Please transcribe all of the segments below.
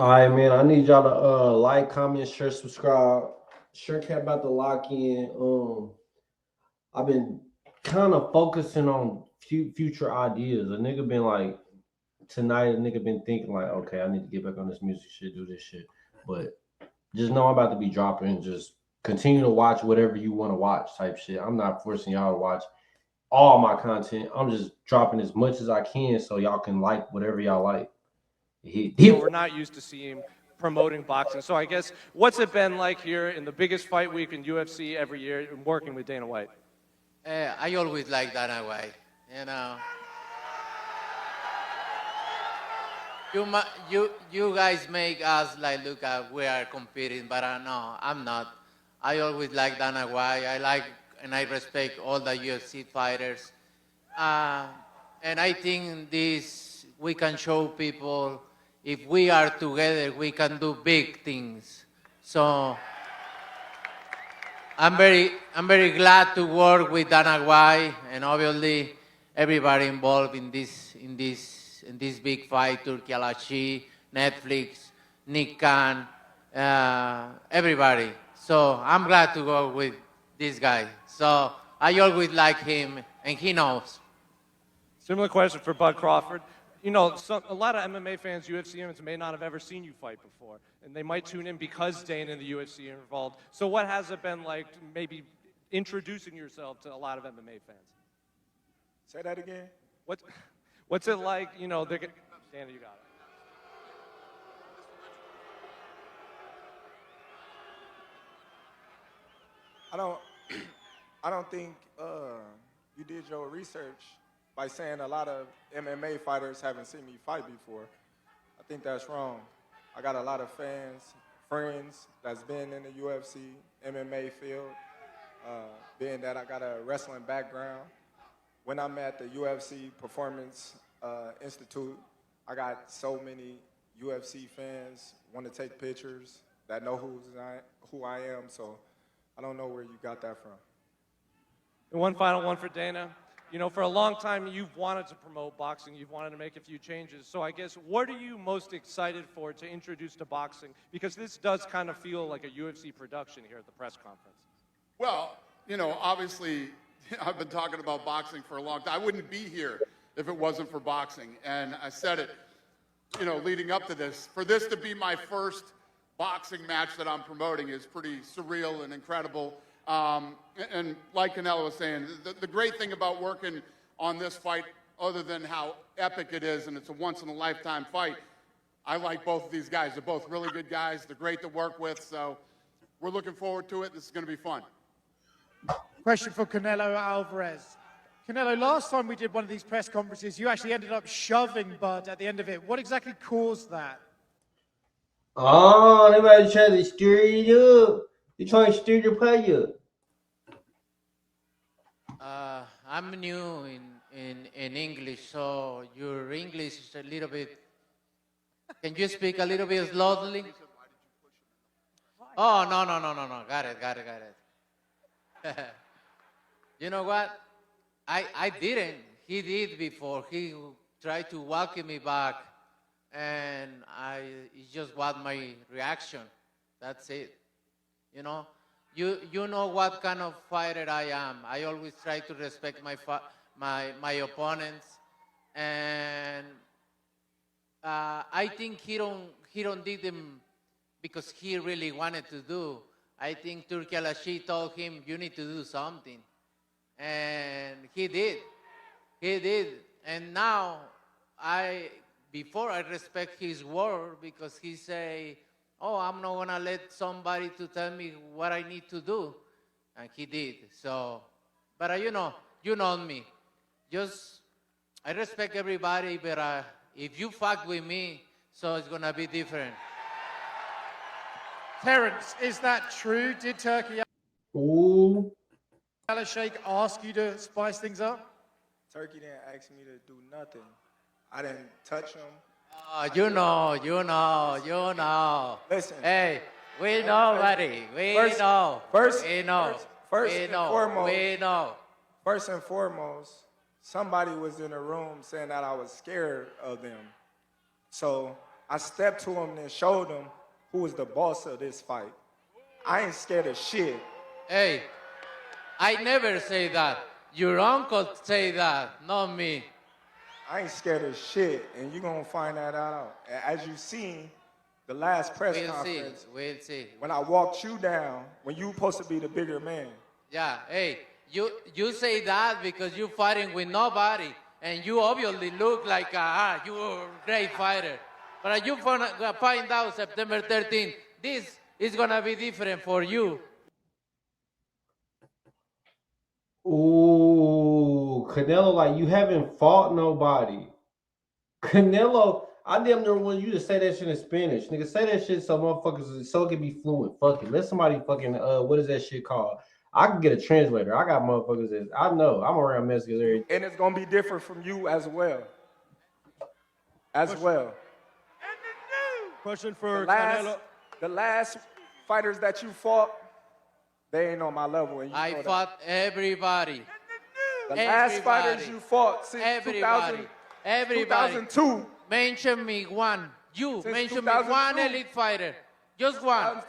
All right, man. I need y'all to like, comment, share, subscribe. Sure cat about to lock in. I've been kind of focusing on future ideas. A nigga been like tonight. A nigga been thinking like, okay, I need to get back on this music shit, do this shit. But just know I'm about to be dropping. Just continue to watch whatever you want to watch, type shit. I'm not forcing y'all to watch all my content. I'm just dropping as much as I can so y'all can like whatever y'all like. So we're not used to seeing promoting boxing. So I guess what's it been like here in the biggest fight week in UFC every year and working with Dana White? I always like Dana White. You know, you guys make us like look at we are competing, but no, I'm not. I always like Dana White. I like and I respect all the UFC fighters. Uh, and I think this we can show people if we are together, we can do big things. So I'm very glad to work with Dana White and obviously everybody involved in this big fight, Turkey Alashi, Netflix, Nick Khan, everybody. So I'm glad to go with this guy. So I always like him, and he knows. Similar question for Bud Crawford. You know, a lot of MMA fans, UFC fans, may not have ever seen you fight before, and they might tune in because Dana and the UFC are involved. So what has it been like maybe introducing yourself to a lot of MMA fans? Say that again. What, what's it like, you know, Dana, you got it. I don't. I don't think you did your research by saying a lot of MMA fighters haven't seen me fight before. I think that's wrong. I got a lot of fans, friends that's been in the UFC, MMA field. Being that I got a wrestling background, when I'm at the UFC Performance Institute, I got so many UFC fans want to take pictures that know who I am. So I don't know where you got that from. And one final one for Dana. You know, for a long time, you've wanted to promote boxing. You've wanted to make a few changes. So I guess, what are you most excited for to introduce to boxing? Because this does kind of feel like a UFC production here at the press conference. Well, you know, obviously, I've been talking about boxing for a long time. I wouldn't be here if it wasn't for boxing. And I said it, you know, leading up to this. For this to be my first boxing match that I'm promoting is pretty surreal and incredible. And like Canelo was saying, the great thing about working on this fight, other than how epic it is and it's a once-in-a-lifetime fight, I like both of these guys. They're both really good guys. They're great to work with. So we're looking forward to it. This is going to be fun. Question for Canelo Alvarez. Canelo, last time we did one of these press conferences, you actually ended up shoving Bud at the end of it. What exactly caused that? Oh, everybody trying to stir it up. They trying to stir the pot up. I'm new in English, so your English is a little bit. Can you speak a little bit slowly? Oh, no. Got it. You know what? I didn't. He did before. He tried to welcome me back, and it just was my reaction. That's it. You know? You know what kind of fighter I am. I always try to respect my opponents, and I think he don't did them because he really wanted to do. I think Turki Alashi told him you need to do something, and he did. He did, and now before I respect his word because he say, oh, I'm not gonna let somebody to tell me what I need to do, and he did. So, but you know me. Just I respect everybody, but if you fuck with me, so it's gonna be different. Terence, is that true? Did Turkey Ooh. Shake ask you to spice things up? Turkey didn't ask me to do nothing. I didn't touch him. You know. Listen. Hey, we know, buddy. We know. First and foremost, somebody was in the room saying that I was scared of them. So I stepped to him and showed him who was the boss of this fight. I ain't scared of shit. Hey, I never say that. Your uncle say that, not me. I ain't scared of shit, and you're gonna find that out. As you seen, the last press conference, We'll see. when I walked you down, when you supposed to be the bigger man. Yeah, hey, you say that because you fighting with nobody, and you obviously look like you're a great fighter. But you find out September 13th, this is gonna be different for you. Ooh, Canelo, like you haven't fought nobody. Canelo, I damn near want you to say that shit in Spanish. Nigga, say that shit so motherfuckers, so it can be fluent. Fuck it. Let somebody fucking, what is that shit called? I can get a translator. I got motherfuckers that, I know. I'm around Mexicans every day. And it's gonna be different from you as well. Question for Canelo. The last fighters that you fought, they ain't on my level. And you I know that. fought everybody. The last fighters you fought since Everybody. 2002. Mention me one. You Since mention me one 2002. elite fighter. Just one.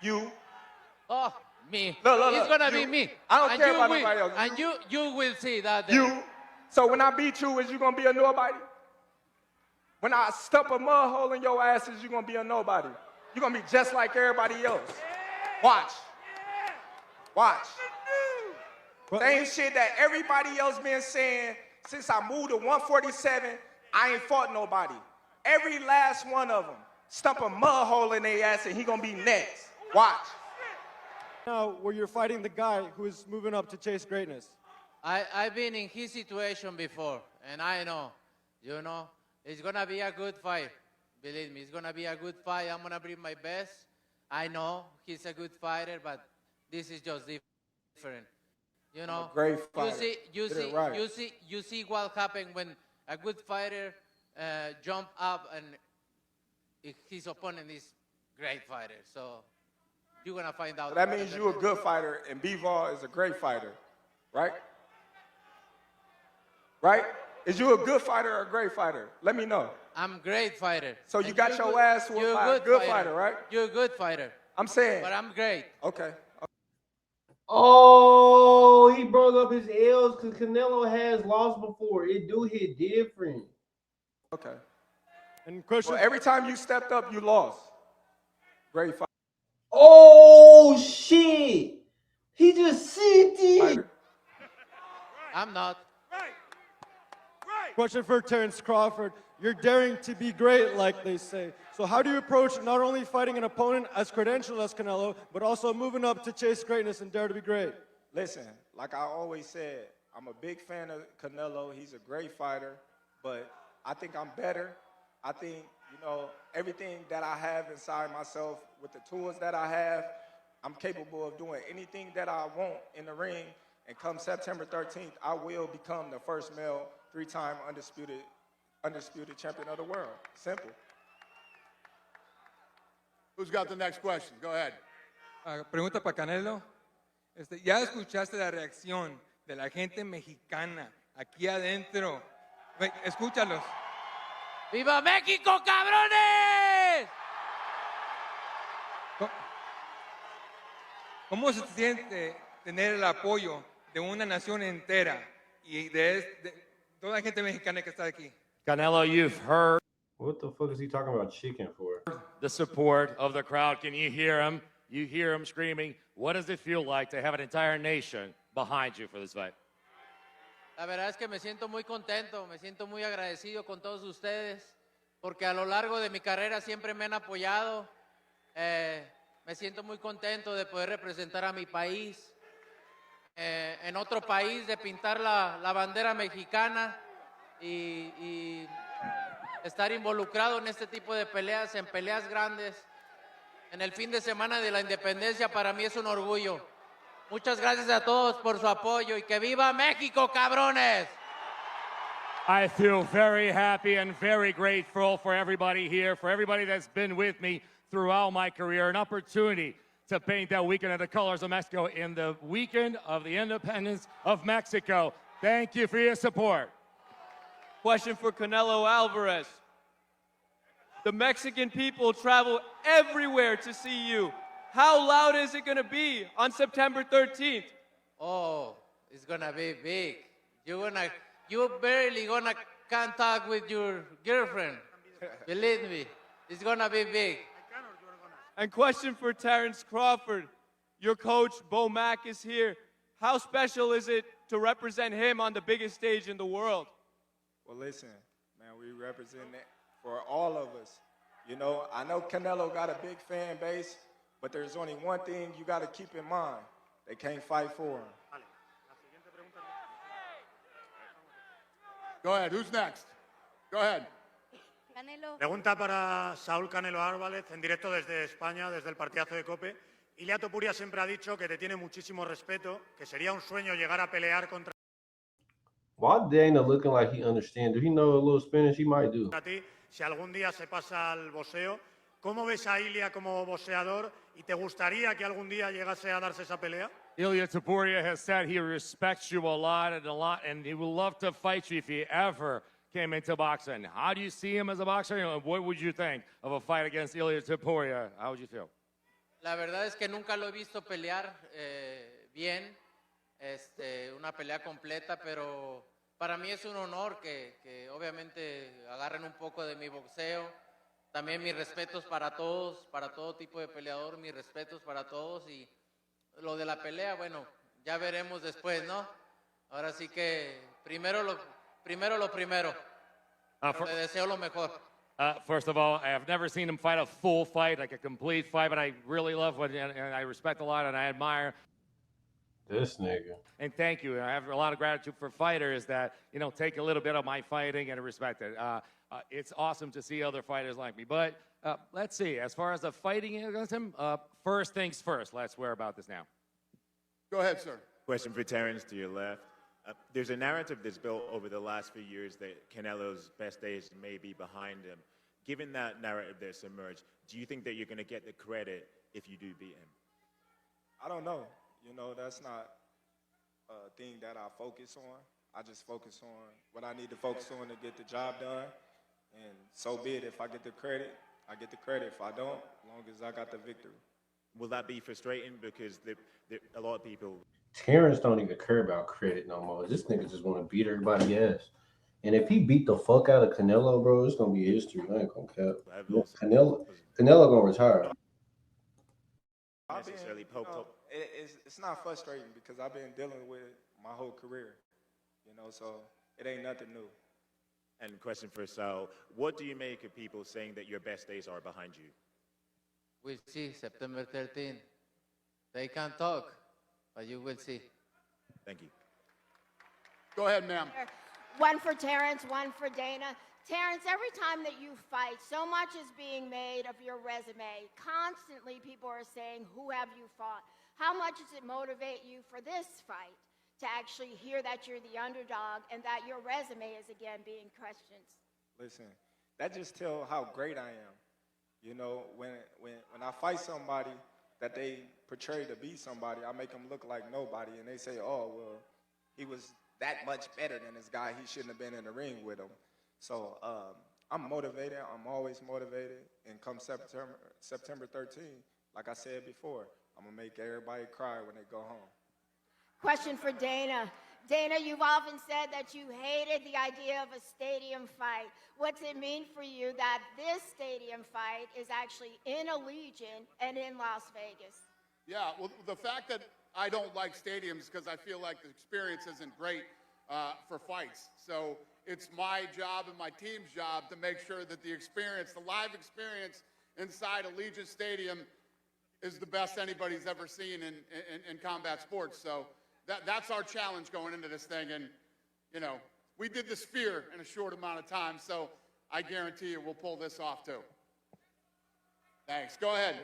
You. Oh, me. Look, It's gonna you. be me. I don't And care you about will- nobody else. And you will see that. You. So when I beat you, is you gonna be a nobody? When I stump a mud hole in your ass, is you gonna be a nobody? You're gonna be just like everybody else. Watch. Watch. Same shit that everybody else been saying since I moved to 147, I ain't fought nobody. Every last one of them stump a mud hole in their ass and he gonna be next. Watch. Now, where you're fighting the guy who is moving up to chase greatness. I've been in his situation before, and I know, it's gonna be a good fight. Believe me, it's gonna be a good fight. I'm gonna bring my best. I know he's a good fighter, but this is just different. A great fighter. You see what happened when a good fighter jump up and his opponent is great fighter. So you're gonna find out. So that means you're a good fighter and Bivol is a great fighter, right? Right? Is you a good fighter or a great fighter? Let me know. I'm a great fighter. So you And got you're your ass whooped you're by a good fighter, right? You're a good fighter. I'm saying. But I'm great. Okay. Oh, he brought up his L's because Canelo has lost before. It do hit different. Okay. And question. Well, every time you stepped up, you lost. Great fighter. Oh, shit. He just said it. I'm not. Question for Terence Crawford. You're daring to be great, like they say. So how do you approach not only fighting an opponent as credentialed as Canelo, but also moving up to chase greatness and dare to be great? Listen, like I always said, I'm a big fan of Canelo. He's a great fighter, but I think I'm better. I think, everything that I have inside myself with the tools that I have, I'm capable of doing anything that I want in the ring. And come September 13th, I will become the first male three-time undisputed champion of the world. Simple. Who's got the next question? Go ahead. Pregunta para Canelo. Ya escuchaste la reacción de la gente mexicana aquí adentro. Escúchalos. ¡Viva México, cabrones! ¿Cómo se siente tener el apoyo de una nación entera y de toda la gente mexicana que está aquí? Canelo, you've heard What the fuck is he talking about chicken for? the support of the crowd. Can you hear him? You hear him screaming. What does it feel like to have an entire nation behind you for this fight? La verdad es que me siento muy contento, me siento muy agradecido con todos ustedes, porque a lo largo de mi carrera siempre me han apoyado. Me siento muy contento de poder representar a mi país. En otro país, de pintar la bandera mexicana y estar involucrado en este tipo de peleas, en peleas grandes. En el fin de semana de la independencia para mí es un orgullo. Muchas gracias a todos por su apoyo y que viva México, cabrones. I feel very happy and very grateful for everybody here, for everybody that's been with me throughout my career. An opportunity to paint that weekend of the colors of Mexico in the weekend of the independence of Mexico. Thank you for your support. Question for Canelo Alvarez. The Mexican people travel everywhere to see you. How loud is it going to be on September 13th? Oh, it's gonna be big. You barely gonna can talk with your girlfriend. Believe me, it's gonna be big. And question for Terence Crawford. Your coach, Bo Mack, is here. How special is it to represent him on the biggest stage in the world? Well, listen, man, we represent that for all of us. You know, I know Canelo got a big fan base, but there's only one thing you got to keep in mind. They can't fight for him. Go ahead. Who's next? Go ahead. Canelo. Pregunta para Saúl Canelo Álvarez, en directo desde España, desde el partidazo de COPE. Ilia Topuria siempre ha dicho que te tiene muchísimo respeto, que sería un sueño llegar a pelear contra Why Dana looking like he understands? Do he know a little Spanish? He might do. ti. Si algún día se pasa al boxeo, ¿cómo ves a Ilia como boxeador y te gustaría que algún día llegase a darse esa pelea? Ilya Taporia has said he respects you a lot, and he would love to fight you if he ever came into boxing. How do you see him as a boxer? And what would you think of a fight against Ilya Taporia? How would you feel? La verdad es que nunca lo he visto pelear bien, una pelea completa, pero para mí es un honor que obviamente agarren un poco de mi boxeo. También mis respetos para todos, para todo tipo de peleador, mis respetos para todos. Y lo de la pelea, bueno, ya veremos después, ¿no? Ahora sí que primero lo primero. Le deseo lo mejor. First of all, I have never seen him fight a full fight, like a complete fight, but I really love what, and I respect a lot, and I admire. This nigga. And thank you. I have a lot of gratitude for fighters that, take a little bit of my fighting and respect it. It's awesome to see other fighters like me. But let's see. As far as the fighting against him, first things first. Let's worry about this now. Go ahead, sir. Question for Terence to your left. There's a narrative that's built over the last few years that Canelo's best days may be behind him. Given that narrative that's emerged, do you think that you're going to get the credit if you do beat him? I don't know. That's not a thing that I focus on. I just focus on what I need to focus on to get the job done. And so be it. If I get the credit, I get the credit. If I don't, as long as I got the victory. Will that be frustrating? Because a lot of people... Terence don't even care about credit no more. This nigga just want to beat everybody ass. And if he beat the fuck out of Canelo, bro, it's going to be history. I ain't going to cap. Canelo going to retire. It's not frustrating because I've been dealing with it my whole career, so it ain't nothing new. And question for Saul, what do you make of people saying that your best days are behind you? We'll see, September 13th. They can't talk, but you will see. Thank you. Go ahead, ma'am. One for Terence, one for Dana. Terence, every time that you fight, so much is being made of your resume. Constantly, people are saying, who have you fought? How much does it motivate you for this fight to actually hear that you're the underdog and that your resume is again being questioned? Listen, that just tells how great I am. When I fight somebody that they portray to be somebody, I make them look like nobody, and they say, oh, well, he was that much better than this guy. He shouldn't have been in the ring with him. So I'm motivated. I'm always motivated. And come September 13th, like I said before, I'm going to make everybody cry when they go home. Question for Dana. Dana, you've often said that you hated the idea of a stadium fight. What's it mean for you that this stadium fight is actually in Allegiant and in Las Vegas? Yeah, well, the fact that I don't like stadiums because I feel like the experience isn't great for fights. So it's my job and my team's job to make sure that the experience, the live experience inside Allegiant Stadium is the best anybody's ever seen in combat sports. So that's our challenge going into this thing. And, we did the Sphere in a short amount of time, so I guarantee you we'll pull this off too. Thanks. Go ahead.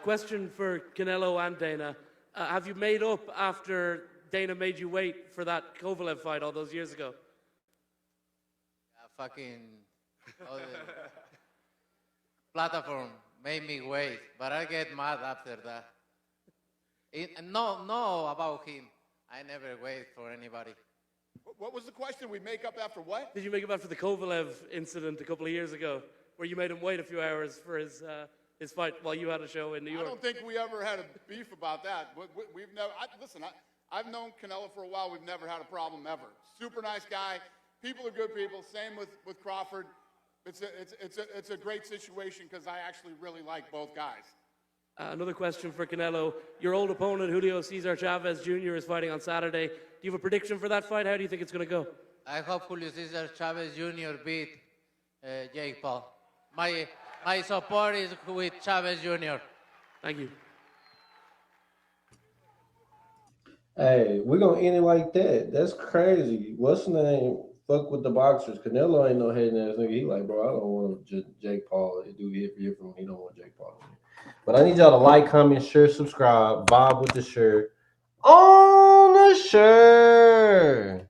Question for Canelo and Dana. Have you made up after Dana made you wait for that Kovalev fight all those years ago? Platform made me wait, but I get mad after that. No, about him. I never wait for anybody. What was the question? We make up after what? Did you make up after the Kovalev incident a couple of years ago? where you made him wait a few hours for his fight while you had a show in New York. I don't think we ever had a beef about that. We've never. Listen, I've known Canelo for a while. We've never had a problem ever. Super nice guy. People are good people. Same with Crawford. It's a great situation because I actually really like both guys. Another question for Canelo. Your old opponent, Julio Cesar Chavez Jr., is fighting on Saturday. Do you have a prediction for that fight? How do you think it's going to go? I hope Julio Cesar Chavez Jr. beat Jake Paul. My support is with Chavez Jr. Thank you. Hey, we're gonna end it like that. That's crazy. What's the name? Fuck with the boxers. Canelo ain't no head ass nigga. He like, bro, I don't want Jake Paul. Do hear from him. He don't want Jake Paul. But I need y'all to like, comment, share, subscribe, vibe with the shirt. On the shirt.